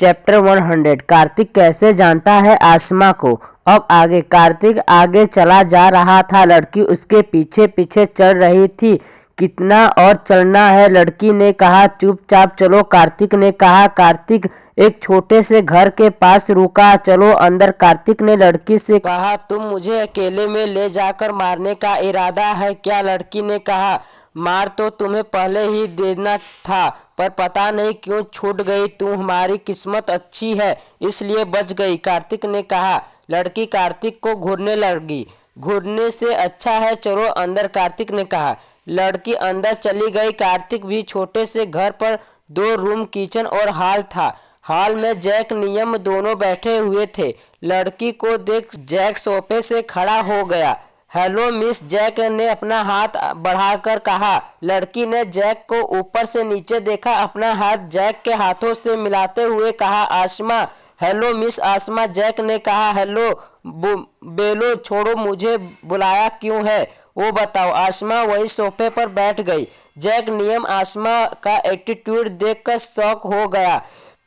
Chapter 100 Kartik कैसे जानता है आसमा को। अब आगे कार्तिक आगे चला जा रहा था। लड़की उसके पीछे पीछे चल रही थी। कितना और चलना है, लड़की ने कहा। चुपचाप चलो, कार्तिक ने कहा। कार्तिक एक छोटे से घर के पास रुका। चलो अंदर, कार्तिक ने लड़की से कहा। तुम मुझे अकेले में ले जाकर मारने का इरादा है क्या? लड़की ने कहा। मार तो तुम्हें पहले ही देना था, पर पता नहीं क्यों छूट गई। तुम्हारी किस्मत अच्छी है इसलिए बच गई, कार्तिक ने कहा। लड़की कार्तिक को घूरने लगी। घूरने से अच्छा है चलो अंदर, कार्तिक ने कहा। लड़की अंदर चली गई। कार्तिक भी छोटे से घर पर 2 रूम, किचन और हॉल था। हॉल में जैक नियम दोनों बैठे हुए थे। लड़की को देख जैक सोफे से खड़ा हो गया। हेलो मिस, जैक ने अपना हाथ बढ़ाकर कहा। लड़की ने जैक को ऊपर से नीचे देखा, अपना हाथ जैक के हाथों से मिलाते हुए कहा, आसमा। हेलो मिस आसमा, जैक ने कहा। हेलो बेलो, छोड़ो, मुझे बुलाया क्यों है वो बताओ। आसमा वही सोफे पर बैठ गई। जैक नियम आसमा का एटीट्यूड देखकर शॉक हो गया।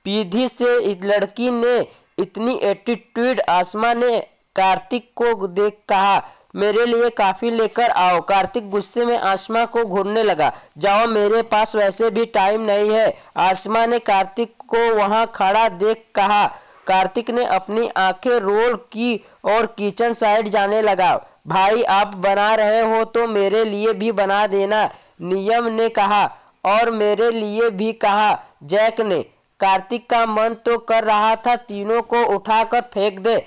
पीढ़ी से लड़की ने इतनी एटीट्यूड। आसमा ने कार्तिक को देख कहा, मेरे लिए काफी लेकर आओ। कार्तिक गुस्से में आसमा को घूरने लगा। जाओ, मेरे पास वैसे भी टाइम नहीं है, आसमा ने कार्तिक को वहां खड़ा देख कहा। कार्तिक ने अपनी आंखें रोल की और किचन साइड जाने लगा। भाई आप बना रहे हो तो मेरे लिए भी बना देना, नियम ने कहा। और मेरे लिए भी, कहा जैक ने। कार्तिक का मन तो कर रहा था तीनों को उठाकर फेंक दे।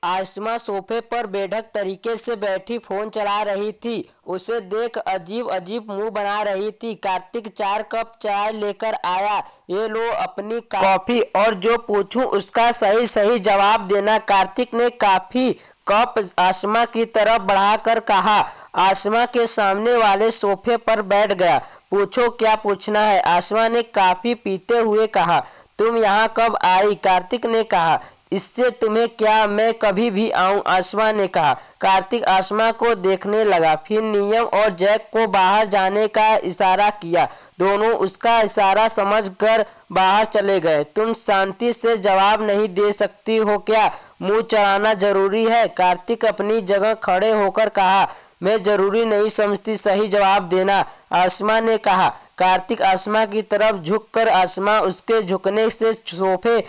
आसमा सोफे पर बेढक तरीके से बैठी फोन चला रही थी। उसे देख अजीब अजीब मुंह बना रही थी। कार्तिक 4 कप चाय लेकर आया। ये लो अपनी कॉफी, और जो पूछूं उसका सही सही जवाब देना, कार्तिक ने काफी कप आसमा की तरफ बढ़ाकर कहा। आसमा के सामने वाले सोफे पर बैठ गया। पूछो क्या पूछना है, आसमा ने काफी पीते हुए कहा। तुम यहाँ कब आई, कार्तिक ने कहा। इससे तुम्हें क्या, मैं कभी भी आऊं, आसमा ने कहा। कार्तिक आसमा को देखने लगा, फिर नियम और जैक को बाहर जाने का इशारा किया। दोनों उसका इशारा समझकर बाहर चले गए। तुम शांति से जवाब नहीं दे सकती हो क्या? मुंह चढ़ाना जरूरी है, कार्तिक अपनी जगह खड़े होकर कहा। मैं जरूरी नहीं समझती सही जवाब देना, आसमा ने कहा। कार्तिक आसमा की तरफ झुककर, आसमा उसके झुकने से सोफे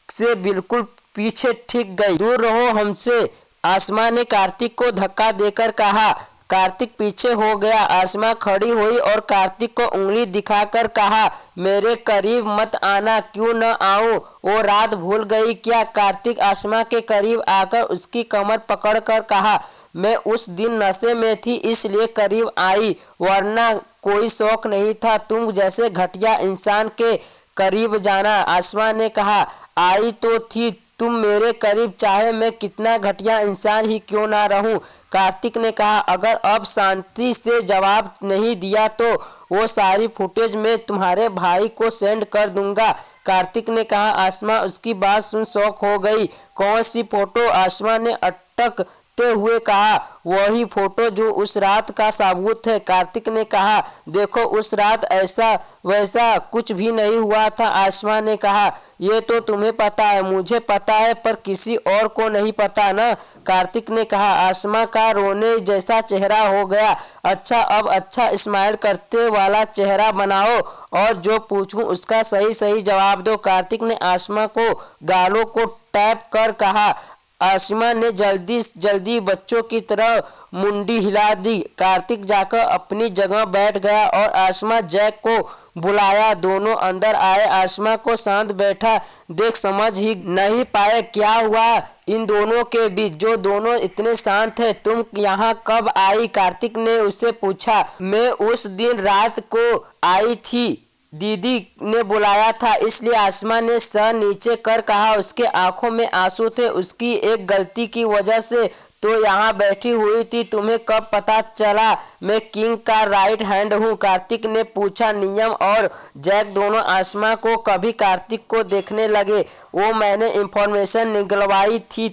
से बिल्कुल पीछे ठीक गई। दूर रहो हमसे, आसमा ने कार्तिक को धक्का देकर कहा। कार्तिक पीछे हो गया। आसमा खड़ी हुई और कार्तिक को उंगली दिखाकर कहा, मेरे करीब मत आना। क्यों न आऊं, वो रात भूल गई क्या? कार्तिक आसमा के करीब आकर उसकी कमर पकड़कर कहा। मैं उस दिन नशे में थी इसलिए करीब आई, वरना कोई शौक नहीं था तुम जैसे घटिया इंसान के करीब जाना, आसमा ने कहा। आई तो थी तुम मेरे करीब, चाहे मैं कितना घटिया इंसान ही क्यों ना रहूं, कार्तिक ने कहा। अगर अब शांति से जवाब नहीं दिया तो वो सारी फुटेज मैं तुम्हारे भाई को सेंड कर दूंगा, कार्तिक ने कहा। आसमा उसकी बात सुन शॉक हो गई। कौन सी फोटो, आसमा ने अटकते हुए कहा। वही फोटो जो उस रात का सबूत है, कार्तिक ने कहा। देखो उस रात ऐसा वैसा कुछ भी नहीं हुआ था, आसमा ने कहा। ये तो तुम्हें पता है, मुझे पता है, पर किसी और को नहीं पता ना, कार्तिक ने कहा। आसमा का रोने जैसा चेहरा हो गया। अच्छा अब अच्छा स्माइल करते वाला चेहरा बनाओ और जो पूछूं उसका सही सही जवाब दो, कार्तिक ने आसमा को गालों को टैप कर कहा। आसमा ने जल्दी जल्दी बच्चों की तरह मुंडी हिला दी। कार्तिक जाकर अपनी जगह बैठ गया और आसमा जैक को बुलाया। दोनों अंदर आए। आसमा को शांत बैठा देख समझ ही नहीं पाए क्या हुआ इन दोनों के बीच, जो दोनों इतने शांत है। तुम यहाँ कब आई, कार्तिक ने उससे पूछा। मैं उस दिन रात को आई थी, दीदी ने बुलाया था इसलिए, आसमा ने सर नीचे कर कहा। उसके आंखों में आंसू थे। उसकी एक गलती की वजह से तो यहाँ बैठी हुई थी। तुम्हें कब पता चला मैं किंग का राइट हैंड हूँ, कार्तिक ने पूछा। नियम और जैक दोनों आसमा को कभी कार्तिक को देखने लगे। वो मैंने इंफॉर्मेशन निकलवाई थी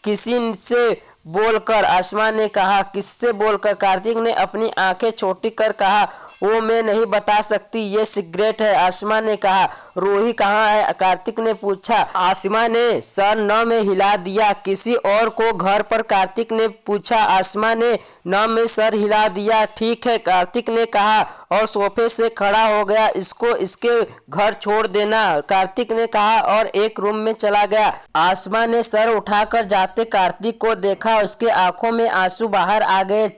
किसी से बोलकर, आसमा ने कहा। किससे बोलकर, कार्तिक ने अपनी आंखें छोटी कर कहा। वो मैं नहीं बता सकती, ये सीक्रेट है, आसमा ने कहा। रूही कहाँ है, कार्तिक ने पूछा। आसमा ने सर न में हिला दिया। किसी और को घर पर, कार्तिक ने पूछा। आसमा ने न में सर हिला दिया। ठीक है, कार्तिक ने कहा और सोफे से खड़ा हो गया। इसको इसके घर छोड़ देना, कार्तिक ने कहा और एक रूम में चला गया। आसमा ने सर उठाकर जाते कार्तिक को देखा। उसके आंखों में आंसू बाहर आ गए।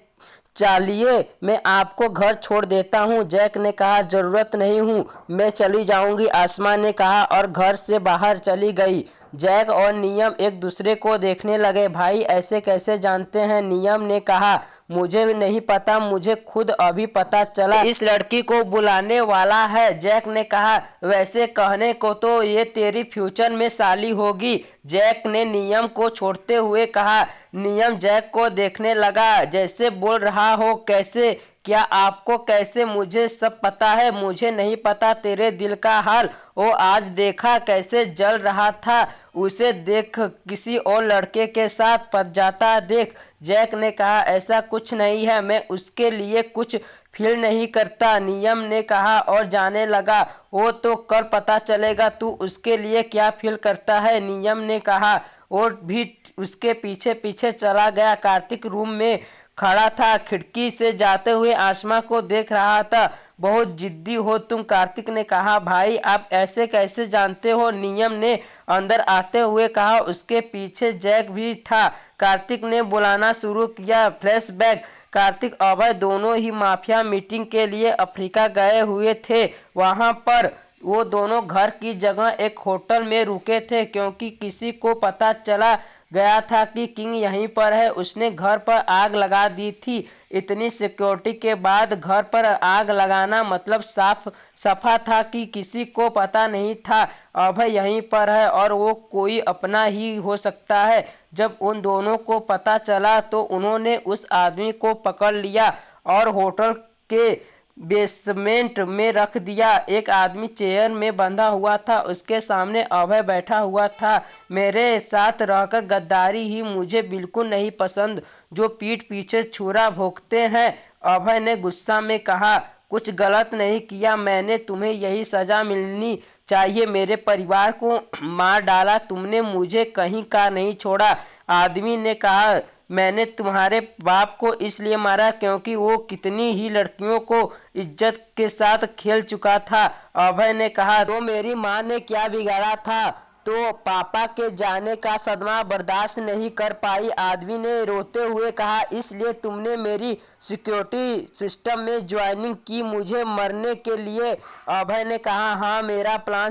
चलिए मैं आपको घर छोड़ देता हूँ, जैक ने कहा। जरूरत नहीं हूँ, मैं चली जाऊंगी, आसमा ने कहा और घर से बाहर चली गई। जैक और नियम एक दूसरे को देखने लगे। भाई ऐसे कैसे जानते हैं, नियम ने कहा। मुझे नहीं पता, मुझे खुद अभी पता चला इस लड़की को बुलाने वाला है, जैक ने कहा। वैसे कहने को तो ये तेरी फ्यूचर में साली होगी, जैक ने नियम को छोड़ते हुए कहा। नियम जैक को देखने लगा, जैसे बोल रहा हो कैसे, क्या आपको कैसे, मुझे सब पता है। मुझे नहीं पता तेरे दिल का हाल। वो आज देखा कैसे जल रहा था, उसे देख किसी और लड़के के साथ पट जाता देख, जैक ने कहा। ऐसा कुछ नहीं है, मैं उसके लिए कुछ फील नहीं करता, नियम ने कहा और जाने लगा। वो तो कल पता चलेगा तू उसके लिए क्या फील करता है, नियम ने कहा। वो भी उसके पीछे पीछे चला गया। कार्तिक रूम में खड़ा था, खिड़की से जाते हुए आसमा को देख रहा था। बहुत जिद्दी हो तुम, कार्तिक ने कहा। भाई आप ऐसे कैसे जानते हो, नियम ने अंदर आते हुए कहा। उसके पीछे जैक भी था। कार्तिक ने बुलाना शुरू किया। फ्लैशबैक, कार्तिक अभय दोनों ही माफिया मीटिंग के लिए अफ्रीका गए हुए थे। वहां पर वो दोनों घर की जगह एक होटल में रुके थे, क्योंकि किसी को पता चला गया था कि किंग यहीं पर है। उसने घर पर आग लगा दी थी। इतनी सिक्योरिटी के बाद घर पर आग लगाना मतलब साफ सफा था कि किसी को पता नहीं था अभय यहीं पर है और वो कोई अपना ही हो सकता है। जब उन दोनों को पता चला तो उन्होंने उस आदमी को पकड़ लिया और होटल के बेसमेंट में रख दिया। एक आदमी चेयर में बंधा हुआ था, उसके सामने अभय बैठा हुआ था। मेरे साथ रहकर गद्दारी ही मुझे बिल्कुल नहीं पसंद, जो पीठ पीछे छुरा भोंकते हैं, अभय ने गुस्सा में कहा। कुछ गलत नहीं किया मैंने, तुम्हें यही सजा मिलनी चाहिए। मेरे परिवार को मार डाला तुमने, मुझे कहीं का नहीं छोड़ा, आदमी ने कहा। मैंने तुम्हारे बाप को इसलिए मारा क्योंकि वो कितनी ही लड़कियों को इज्जत के साथ खेल चुका था, अभय ने कहा। तो मेरी माँ ने क्या बिगाड़ा था, तो पापा के जाने का सदमा बर्दाश्त नहीं कर पाई, आदमी ने रोते हुए कहा। इसलिए तुमने मेरी सिक्योरिटी सिस्टम में ज्वाइनिंग की मुझे मरने के लिए, अभय ने कहा। हाँ, मेरा प्लान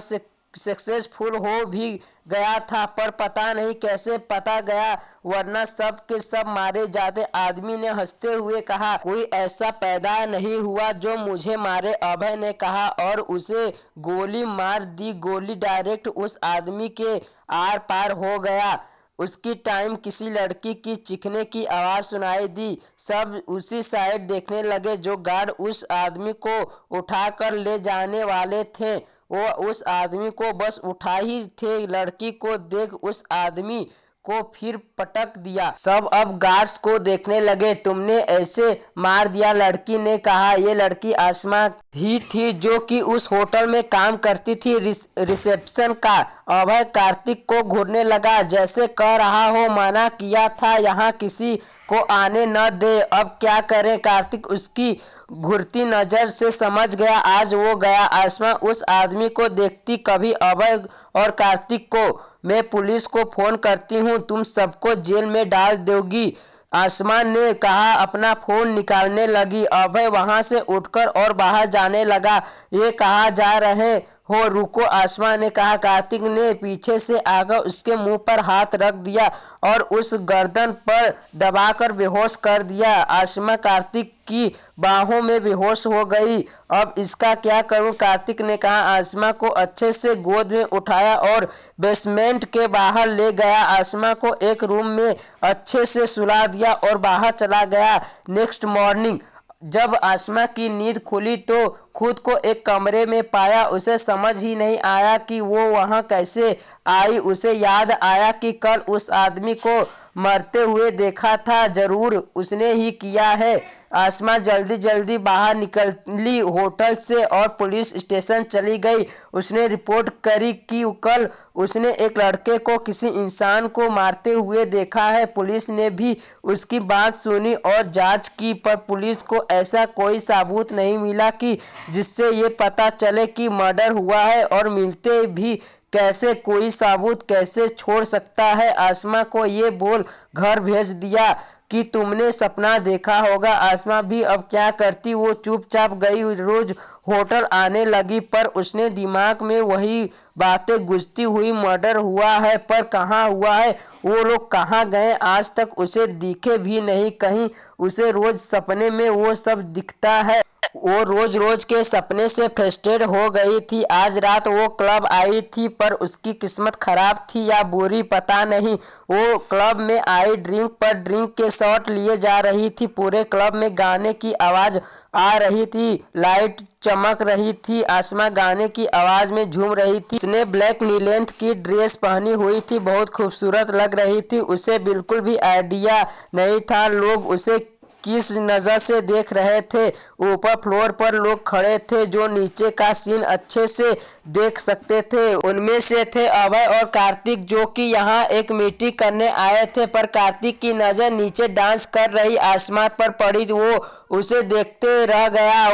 सक्सेसफुल हो भी गया था, पर पता नहीं कैसे पता गया, वरना सब के सब मारे जाते, आदमी ने हंसते हुए कहा। कोई ऐसा पैदा नहीं हुआ जो मुझे मारे, अभय ने कहा और उसे गोली मार दी। गोली डायरेक्ट उस आदमी के आर पार हो गया। उसकी टाइम किसी लड़की की चीखने की आवाज सुनाई दी। सब उसी साइड देखने लगे जो गार्ड उस आदमी को उठाकर ले जाने वाले थे। वो उस आदमी को बस उठा ही थे, लड़की को देख उस आदमी को फिर पटक दिया। सब अब गार्ड्स को देखने लगे। तुमने ऐसे मार दिया, लड़की ने कहा। ये लड़की आसमा ही थी जो कि उस होटल में काम करती थी, रिसेप्शन का। अभय कार्तिक को घूरने लगा, जैसे कह रहा हो मना किया था यहाँ किसी को आने न दे, अब क्या करें। कार्तिक उसकी घुरती नजर से समझ गया, आज वो गया। आसमा उस आदमी को देखती, कभी अभय और कार्तिक को। मैं पुलिस को फोन करती हूँ, तुम सबको जेल में डाल दोगी, आसमा ने कहा। अपना फोन निकालने लगी। अभय वहां से उठकर और बाहर जाने लगा। ये कहाँ जा रहे हो, रुको, आसमा ने कहा। कार्तिक ने पीछे से आकर उसके मुंह पर हाथ रख दिया और उस गर्दन पर दबाकर बेहोश कर दिया। आसमा कार्तिक की बाहों में बेहोश हो गई। अब इसका क्या करूं, कार्तिक ने कहा। आसमा को अच्छे से गोद में उठाया और बेसमेंट के बाहर ले गया। आसमा को एक रूम में अच्छे से सुला दिया और बाहर चला गया। नेक्स्ट मॉर्निंग जब आसमा की नींद खुली तो खुद को एक कमरे में पाया। उसे समझ ही नहीं आया कि वो वहां कैसे आई। उसे याद आया कि कल उस आदमी को मरते हुए देखा था, जरूर उसने ही किया है। आसमा जल्दी जल्दी बाहर निकली होटल से और पुलिस स्टेशन चली गई। उसने रिपोर्ट करी कि कल उसने एक लड़के को किसी इंसान को मारते हुए देखा है। पुलिस ने भी उसकी बात सुनी और जांच की, पर पुलिस को ऐसा कोई सबूत नहीं मिला कि जिससे ये पता चले कि मर्डर हुआ है, और मिलते भी कैसे, कोई सबूत कैसे छोड़ सकता है। आसमा को ये बोल घर भेज दिया कि तुमने सपना देखा होगा। आसमा भी अब क्या करती, वो चुपचाप गई, रोज होटल आने लगी, पर उसने दिमाग में वही बातें गुजती हुई, मर्डर हुआ है पर कहाँ हुआ है, वो लोग कहाँ गए, आज तक उसे दिखे भी नहीं कहीं। उसे रोज सपने में वो सब दिखता है। वो रोज रोज के सपने से फ्रस्ट्रेट हो गई थी। आज रात वो क्लब आई थी, पर उसकी किस्मत खराब थी या बुरी पता नहीं। वो क्लब में आई, ड्रिंक पर ड्रिंक के शॉट लिए जा रही थी। पूरे क्लब में गाने की आवाज आ रही थी, लाइट चमक रही थी। आसमा गाने की आवाज में झूम रही थी। उसने ब्लैक नी लेंथ की ड्रेस पहनी हुई थी, बहुत खूबसूरत लग रही थी। उसे बिल्कुल भी आइडिया नहीं था लोग उसे किस नजर से देख रहे थे। ऊपर फ्लोर पर लोग खड़े थे जो नीचे का सीन अच्छे से देख सकते थे। उनमें से थे अभय और कार्तिक, जो कि यहाँ एक मीटिंग करने आए थे, पर कार्तिक की नजर नीचे डांस कर रही आसमान पर पड़ी। वो उसे देखते रह गया।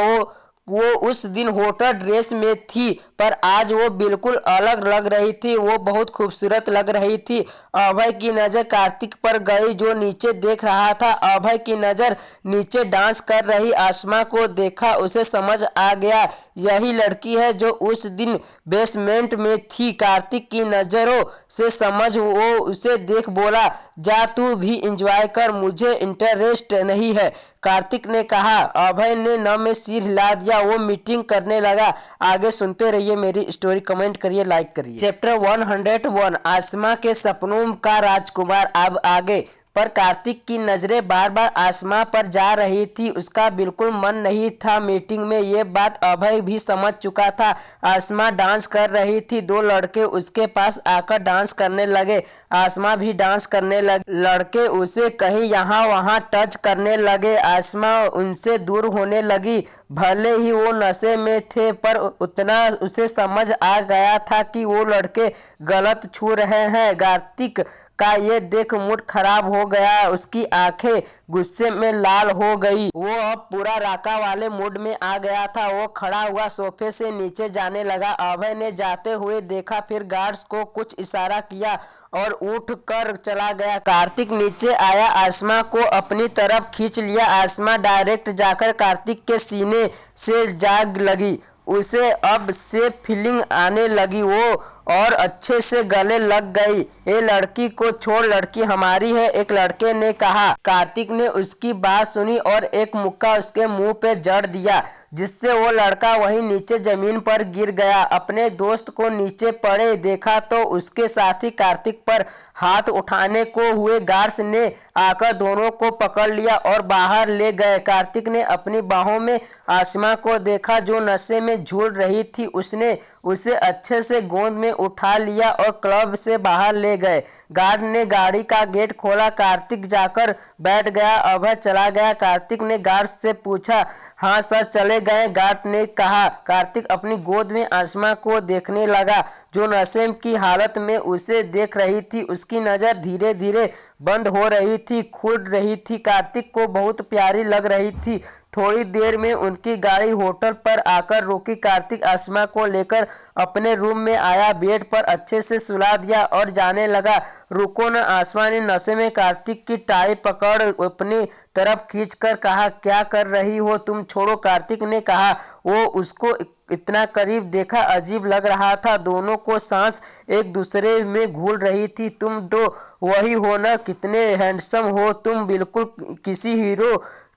वो उस दिन होटल ड्रेस में थी, पर आज वो बिल्कुल अलग लग रही थी। वो बहुत खूबसूरत लग रही थी। अभय की नज़र कार्तिक पर गई, जो नीचे देख रहा था। अभय की नज़र नीचे डांस कर रही आसमा को देखा। उसे समझ आ गया, यही लड़की है जो उस दिन बेसमेंट में थी। कार्तिक की नज़रों से समझ वो उसे देख बोला, जा तू भी एंजॉय कर, मुझे इंटरेस्ट नहीं है, कार्तिक ने कहा। अभय ने न में सिर हिला दिया। वो मीटिंग करने लगा। आगे सुनते रहिए मेरी स्टोरी, कमेंट करिए, लाइक करिए। चैप्टर 101, आसमा के सपनों का राजकुमार। अब आगे। पर कार्तिक की नजरें बार बार आसमा पर जा रही थी। उसका बिल्कुल मन नहीं था मीटिंग में। ये बात अभय भी समझ चुका था। आसमा डांस कर रही थी, दो लड़के उसके पास आकर डांस करने लगे। आसमा भी डांस करने लगी। लड़के उसे कहीं यहाँ वहाँ टच करने लगे। आसमा उनसे दूर होने लगी। भले ही वो नशे में थे, पर उतना उसे समझ आ गया था कि वो लड़के गलत छू रहे हैं। कार्तिक का ये देख मूड खराब हो गया। उसकी आंखें गुस्से में लाल हो गई। वो अब पूरा राका वाले मूड में आ गया था। वो खड़ा हुआ सोफे से नीचे जाने लगा। अभय ने जाते हुए देखा, फिर गार्ड्स को कुछ इशारा किया और उठ कर चला गया। कार्तिक नीचे आया, आसमा को अपनी तरफ खींच लिया। आसमा डायरेक्ट जाकर कार्तिक के सीने से जाग लगी। उसे अब से फीलिंग आने लगी। वो और अच्छे से गले लग गई। ये लड़की को छोड़, लड़की हमारी है, एक लड़के ने कहा। कार्तिक ने उसकी बात सुनी और एक मुक्का उसके मुंह पे जड़ दिया, जिससे वो लड़का वहीं नीचे जमीन पर गिर गया। अपने दोस्त को नीचे पड़े देखा तो उसके साथी कार्तिक पर हाथ उठाने को हुए। गार्ड्स ने आकर दोनों को पकड़ लिया और बाहर ले गए। कार्तिक ने अपनी बाहों में आसमा को देखा, जो नशे में झूल रही थी। उसने उसे अच्छे से गोद में उठा लिया और क्लब से बाहर ले गए। गार्ड ने गाड़ी का गेट खोला। कार्तिक जाकर बैठ गया। अभय चला गया। कार्तिक ने गार्ड से पूछा, हाँ सर चले गए, गार्ड ने कहा। कार्तिक अपनी गोद में आसमा को देखने लगा, जो नशे की हालत में उसे देख रही थी। उसकी नजर धीरे धीरे बंद हो रही थी, खुल रही थी। कार्तिक को बहुत प्यारी लग रही थी। थोड़ी देर में उनकी गाड़ी होटल पर आकर रुकी। कार्तिक आसमा को लेकर अपने रूम में आया, बेड पर अच्छे से सुला दिया और जाने लगा। रुको न, आसमा ने नशे में कार्तिक की टाई पकड़ अपनी तरफ खींचकर कहा, क्या कर रही हो तुम, छोड़ो, कार्तिक ने कहा। वो उसको इतना करीब देखा, अजीब लग रहा था। दोनों को सांस एक दूसरे में घुल रही थी। तुम तो वही हो ना, कितने हैंडसम हो तुम, बिल्कुल किसी हीरो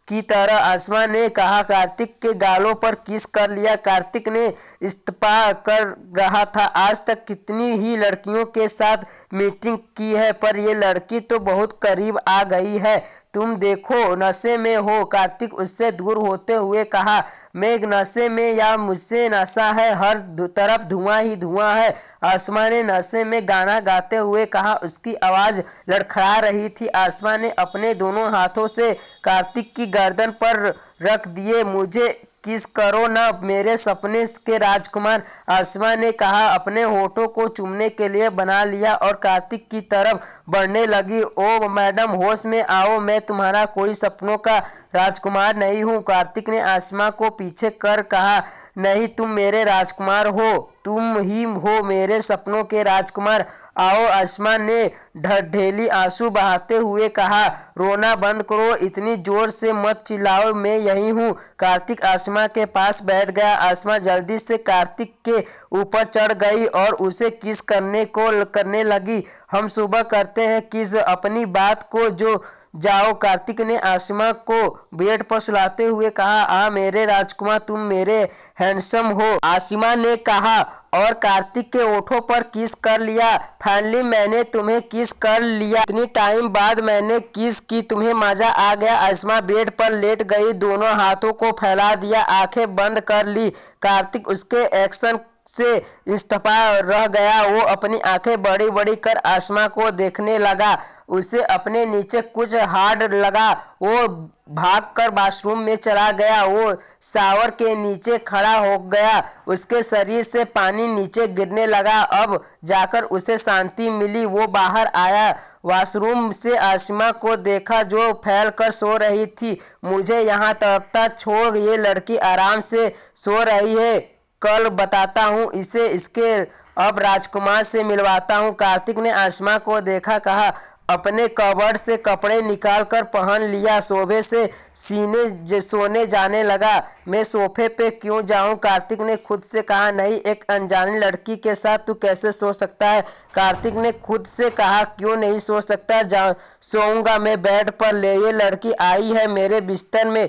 की तरह, आसमा ने कहा। कार्तिक के गालों पर किस कर लिया। कार्तिक ने इस्तेफा कर रहा था। आज तक कितनी ही लड़कियों के साथ मीटिंग की है, पर ये लड़की तो बहुत करीब आ गई है। तुम देखो नशे में हो। कार्तिक उससे दूर होते हुए कहा, मैं नशे में या मुझसे नशा है? हर तरफ धुआं ही धुआं है। आसमा ने नशे में गाना गाते हुए कहा। उसकी आवाज लड़खड़ा रही थी। आसमा ने अपने दोनों हाथों से कार्तिक की गर्दन पर रख दिए। मुझे किस करो ना मेरे सपने के राजकुमार, आसमा ने कहा। अपने होठों को चूमने के लिए बना लिया और कार्तिक की तरफ बढ़ने लगी। ओ मैडम, होश में आओ, मैं तुम्हारा कोई सपनों का राजकुमार नहीं हूँ। कार्तिक ने आसमा को पीछे कर कहा, नहीं, तुम मेरे राजकुमार हो, तुम ही हो मेरे सपनों के राजकुमार। आओ, आसमा ने ढेली आंसू बहाते हुए कहा। रोना बंद करो, इतनी जोर से मत चिल्लाओ, मैं यही हूँ। कार्तिक आसमा के पास बैठ गया। आसमा जल्दी से कार्तिक के ऊपर चढ़ गई और उसे किस करने लगी। हम सुबह करते हैं किस, अपनी बात को जो जाओ। कार्तिक ने आसमा को बेड पर सुलाते हुए कहा। आ मेरे राजकुमार, तुम मेरे हैंडसम हो, आसमा ने कहा और कार्तिक के ओठों पर किस कर लिया। फाइनली मैंने तुम्हें किस कर लिया, इतनी टाइम बाद मैंने किस की, तुम्हें मजा आ गया। आसमा बेड पर लेट गई, दोनों हाथों को फैला दिया, आंखें बंद कर ली। कार्तिक उसके एक्शन से इस्तफा रह गया। वो अपनी आंखें बड़ी बड़ी कर आसमा को देखने लगा। उसे अपने नीचे कुछ हार्ड लगा। वो भागकर बाथरूम में चला गया। वो शावर के नीचे खड़ा हो गया। उसके शरीर से पानी नीचे गिरने लगा। अब जाकर उसे शांति मिली। वो बाहर आया, वॉशरूम से आसमा को देखा जो फैल कर सो रही थी। मुझे यहाँ तड़पता छोड़, ये लड़की आराम से सो रही है, कल बताता हूँ इसे, इसके अब राजकुमार से मिलवाता हूँ। कार्तिक ने आसमा को देखा, कहा। अपने कबर्ड से कपड़े निकालकर पहन लिया, सोफे से सोने जाने लगा। मैं सोफे पे क्यों जाऊं? कार्तिक ने खुद से कहा। नहीं, एक अनजानी लड़की के साथ तू कैसे सो सकता है? कार्तिक ने खुद से कहा। क्यों नहीं सो सकता? सोऊंगा मैं बेड पर। ले, ये लड़की आई है मेरे बिस्तर में,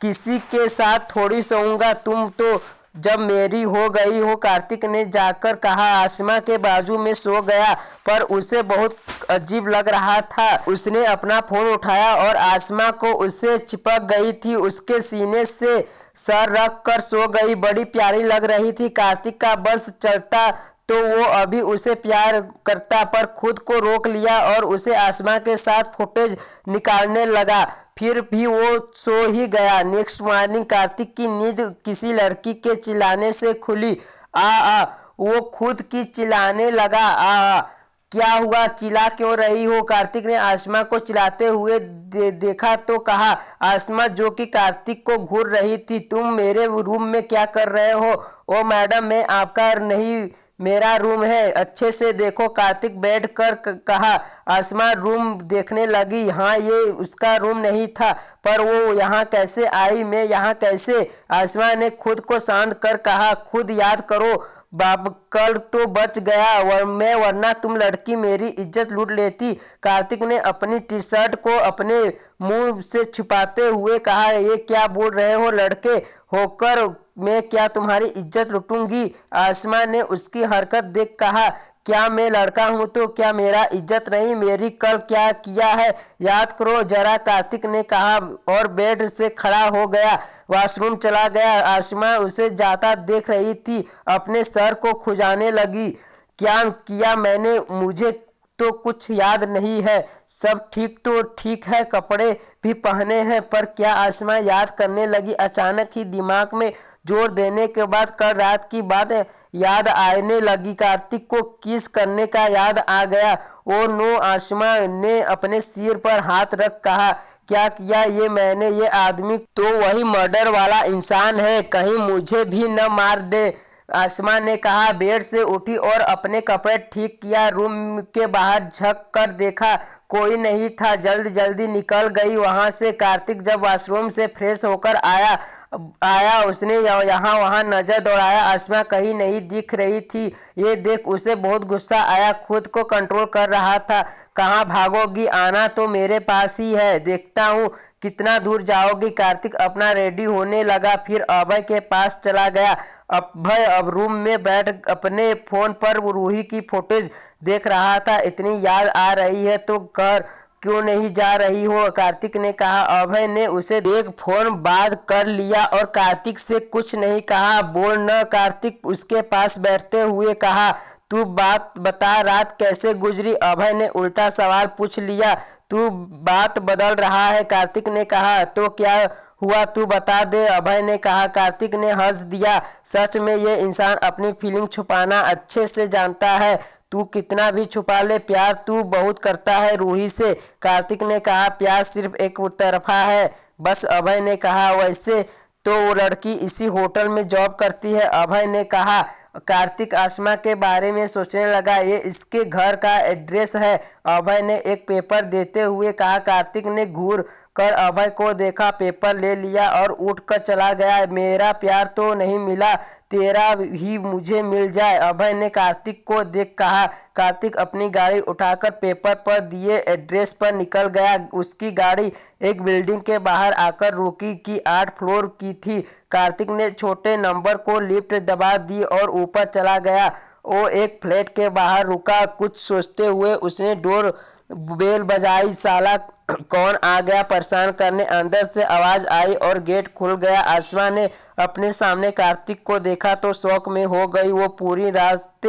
किसी के साथ थोड़ी सोऊंगा, तुम तो जब मेरी हो गई हो। कार्तिक ने जाकर कहा। आसमा के बाजू में सो गया, पर उसे बहुत अजीब लग रहा था। उसने अपना फोन उठाया और आसमा को उससे चिपक गई थी, उसके सीने से सर रख कर सो गई। बड़ी प्यारी लग रही थी। कार्तिक का बस चलता तो वो अभी उसे प्यार करता, पर खुद को रोक लिया और उसे आसमा के साथ फुटेज निकालने लगा। फिर भी वो सो ही गया। नेक्स्ट मॉर्निंग कार्तिक की नींद किसी लड़की के चिल्लाने से खुली। आ, वो खुद की चिल्लाने लगा। आ, क्या हुआ, चिल्ला क्यों रही हो? कार्तिक ने आसमा को चिल्लाते हुए देखा तो कहा। आसमा, जो कि कार्तिक को घूर रही थी, तुम मेरे रूम में क्या कर रहे हो? ओ मैडम, मैं आपका नहीं, मेरा रूम है, अच्छे से देखो। कार्तिक बैठ कर कहा। आसमा रूम देखने लगी। हाँ, ये उसका रूम नहीं था, पर वो यहाँ कैसे आई? मैं यहाँ कैसे? आसमा ने खुद को शांत कर कहा। खुद याद करो बाब, कल तो बच गया मैं, वरना तुम लड़की मेरी इज्जत लूट लेती। कार्तिक ने अपनी टी शर्ट को अपने मुंह से छिपाते हुए कहा। ये क्या बोल रहे हो? लड़के होकर मैं क्या तुम्हारी इज्जत लूटूंगी? आसमा ने उसकी हरकत देख कहा। क्या मैं लड़का हूं तो क्या मेरा इज्जत नहीं? मेरी कल क्या किया है याद करो जरा, कार्तिक ने कहा और बेड से खड़ा हो गया, वॉशरूम चला गया। आसमा उसे जाता देख रही थी, अपने सर को खुजाने लगी। क्या किया मैंने? मुझे तो कुछ याद नहीं है। सब ठीक तो ठीक है, कपड़े भी पहने हैं, पर क्या? आसमा याद करने लगी। अचानक ही दिमाग में जोर देने के बाद कल रात की बात याद आने लगी। कार्तिक को किस करने का याद आ गया। ओ नो, आसमा ने अपने सिर पर हाथ रख कहा। क्या किया ये मैंने? ये आदमी तो वही मर्डर वाला इंसान है, कहीं मुझे भी न मार दे। आसमा ने कहा। बेड से उठी और अपने कपड़े ठीक किया। रूम के बाहर झक कर देखा, कोई नहीं था। जल्दी जल्दी निकल गई वहां से। कार्तिक जब वॉशरूम से फ्रेश होकर आया उसने यहाँ वहां नजर दौड़ाया। आसमा कहीं नहीं दिख रही थी। ये देख उसे बहुत गुस्सा आया, खुद को कंट्रोल कर रहा था। कहाँ भागोगी? आना तो मेरे पास ही है, देखता हूँ कितना दूर जाओगी। कार्तिक अपना रेडी होने लगा, फिर अभय के पास चला गया। अभय अब रूम में बैठ अपने फोन पर रूही की फोटोज देख रहा था। इतनी याद आ रही है तो घर क्यों नहीं जा रही हो? कार्तिक ने कहा। अभय ने उसे देख फोन बंद कर लिया और कार्तिक से कुछ नहीं कहा। बोल न, कार्तिक उसके पास बैठते हुए कहा। तू बात बता, रात कैसे गुजरी? अभय ने उल्टा सवाल पूछ लिया। तू बात बदल रहा है, कार्तिक ने कहा। तो क्या हुआ तू बता दे, अभय ने कहा। कार्तिक ने हंस दिया। सच में ये इंसान अपनी फीलिंग छुपाना अच्छे से जानता है। तू कितना भी छुपा ले, प्यार तू बहुत करता है रूही से, कार्तिक ने कहा। प्यार सिर्फ एक तरफा है बस, अभय ने कहा। वैसे तो वो लड़की इसी होटल में जॉब करती है, अभय ने कहा। कार्तिक आसमा के बारे में सोचने लगा। ये इसके घर का एड्रेस है, अभय ने एक पेपर देते हुए कहा। कार्तिक ने घूर कर अभय को देखा, पेपर ले लिया और उठ कर चला गया। मेरा प्यार तो नहीं मिला, तेरा ही मुझे मिल जाए, अभय ने कार्तिक को देख कहा। कार्तिक अपनी गाड़ी उठाकर पेपर पर दिए एड्रेस पर निकल गया। उसकी गाड़ी एक बिल्डिंग के बाहर आकर रुकी की 8 फ्लोर की थी। कार्तिक ने छोटे नंबर को लिफ्ट दबा दी और ऊपर चला गया। वो एक फ्लैट के बाहर रुका। कुछ सोचते हुए उसने डोर बेल बजाई। साला कौन आ गया परेशान करने? अंदर से आवाज आई और गेट खुल गया। आसमा ने अपने सामने कार्तिक को देखा तो शौक में हो गई। वो पूरी रात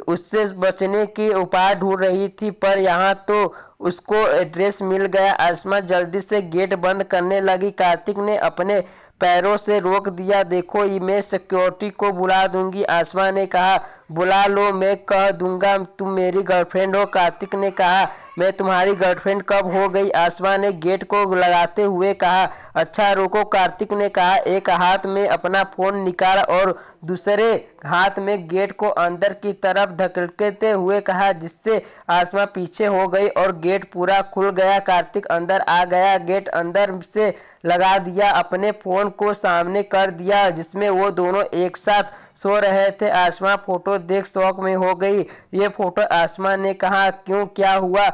उससे बचने के उपाय ढूंढ रही थी, पर यहाँ तो उसको एड्रेस मिल गया। आसमा जल्दी से गेट बंद करने लगी। कार्तिक ने अपने पैरों से रोक दिया। देखो, मैं सिक्योरिटी को बुला दूंगी, आसमा ने कहा। बुला लो, मैं कह दूंगा तुम मेरी गर्लफ्रेंड हो, कार्तिक ने कहा। मैं तुम्हारी गर्लफ्रेंड कब हो गई? आसमा ने गेट को लगाते हुए कहा। अच्छा रुको, कार्तिक ने कहा। एक हाथ में अपना फोन निकाला और दूसरे हाथ में गेट को अंदर की तरफ धकेलते हुए कहा, जिससे आसमा पीछे हो गई और गेट पूरा खुल गया। कार्तिक अंदर आ गया, गेट अंदर से लगा दिया, अपने फोन को सामने कर दिया जिसमें वो दोनों एक साथ सो रहे थे। आसमा फोटो देख शौक में हो गई। ये फोटो, आसमा ने कहा। क्यों, क्या हुआ?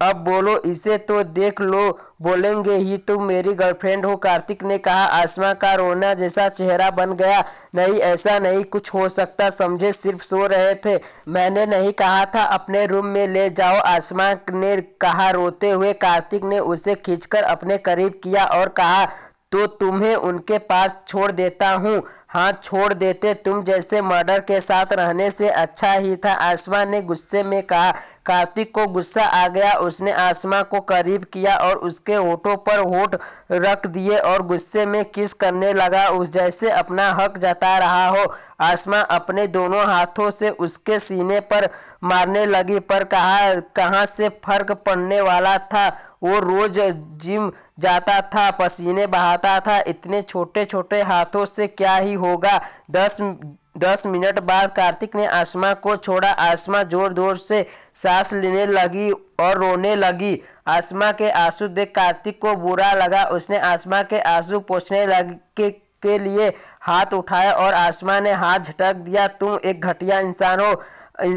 अब बोलो, इसे तो देख लो, बोलेंगे ही तुम मेरी गर्लफ्रेंड हो, कार्तिक ने कहा। आसमा का रोना जैसा चेहरा बन गया। नहीं, ऐसा नहीं कुछ हो सकता, समझे सिर्फ सो रहे थे, मैंने नहीं कहा था अपने रूम में ले जाओ, आसमा ने कहा रोते हुए। कार्तिक ने उसे खींचकर अपने करीब किया और कहा, तो तुम्हें उनके पास छोड़ देता हूँ। हाँ, छोड़ देते, तुम जैसे मर्डर के साथ रहने से अच्छा ही था, आसमा ने गुस्से में कहा। कार्तिक को गुस्सा आ गया। उसने आसमा को करीब किया और उसके होठों पर होठ रख दिए और गुस्से में किस करने लगा, उस जैसे अपना हक जता रहा हो। आसमा अपने दोनों हाथों से उसके सीने पर मारने लगी, पर कहाँ से फर्क पड़ने वाला था? वो रोज जिम जाता था, पसीने बहाता था, इतने छोटे छोटे हाथों से क्या ही होगा। 10 मिनट बाद कार्तिक ने आसमा को छोड़ा। आसमा जोर जोर से सांस लेने लगी और रोने लगी। आसमा के आंसू देख कार्तिक को बुरा लगा। उसने आसमा के आंसू पोंछने के लिए हाथ उठाया और आसमा ने हाथ झटक दिया। तुम एक घटिया इंसान हो,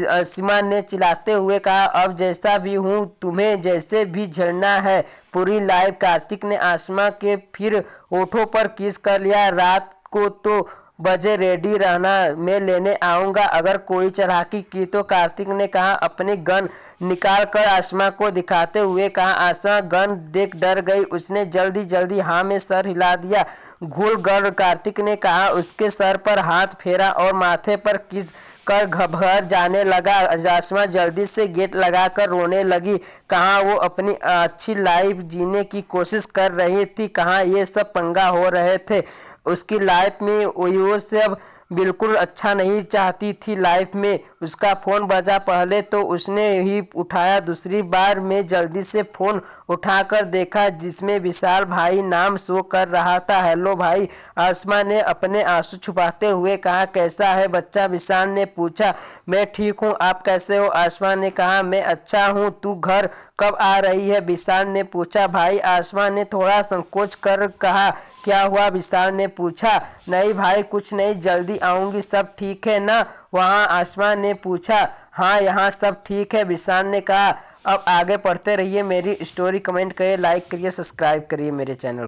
आसमा ने चिल्लाते हुए कहा। अब जैसा भी हूँ, तुम्हें जैसे भी झेलना है पूरी लाइफ। कार्तिक ने आसमा के फिर होठों पर किस कर लिया। रात को तो बजे रेडी रहना, मैं लेने आऊंगा अगर कोई चालाकी की तो, कार्तिक ने कहा। अपनी गन निकाल कर आसमा को दिखाते हुए कहा। आसमा गन देख डर गई। उसने जल्दी जल्दी हाँ में सर हिला दिया। घुल कर, कार्तिक ने कहा। उसके सर पर हाथ फेरा और माथे पर किस कर घबरा जाने लगा। आसमा जल्दी से गेट लगाकर रोने लगी। कहाँ वो अपनी अच्छी लाइफ जीने की कोशिश कर रही थी, कहाँ ये सब पंगा हो रहे थे उसकी लाइफ में। वो सब बिल्कुल अच्छा नहीं चाहती थी लाइफ में। उसका फोन बजा, पहले तो उसने ही उठाया, दूसरी बार में जल्दी से फोन उठाकर देखा जिसमें विशाल भाई नाम शो कर रहा था। हेलो भाई, आसमा ने अपने आंसू छुपाते हुए कहा। कैसा है बच्चा, विशाल ने पूछा। मैं ठीक हूँ, आप कैसे हो, आसमा ने कहा। मैं अच्छा हूँ, तू घर कब आ रही है, विशाल ने पूछा। भाई, आसमा ने थोड़ा संकोच कर कहा। क्या हुआ, विशाल ने पूछा। नहीं भाई, कुछ नहीं, जल्दी आऊंगी, सब ठीक है ना वहाँ, आसमा ने पूछा। हाँ, यहाँ सब ठीक है, विशाल ने कहा। अब आगे पढ़ते रहिए मेरी स्टोरी, कमेंट करिए, लाइक करिए, सब्सक्राइब करिए मेरे चैनल।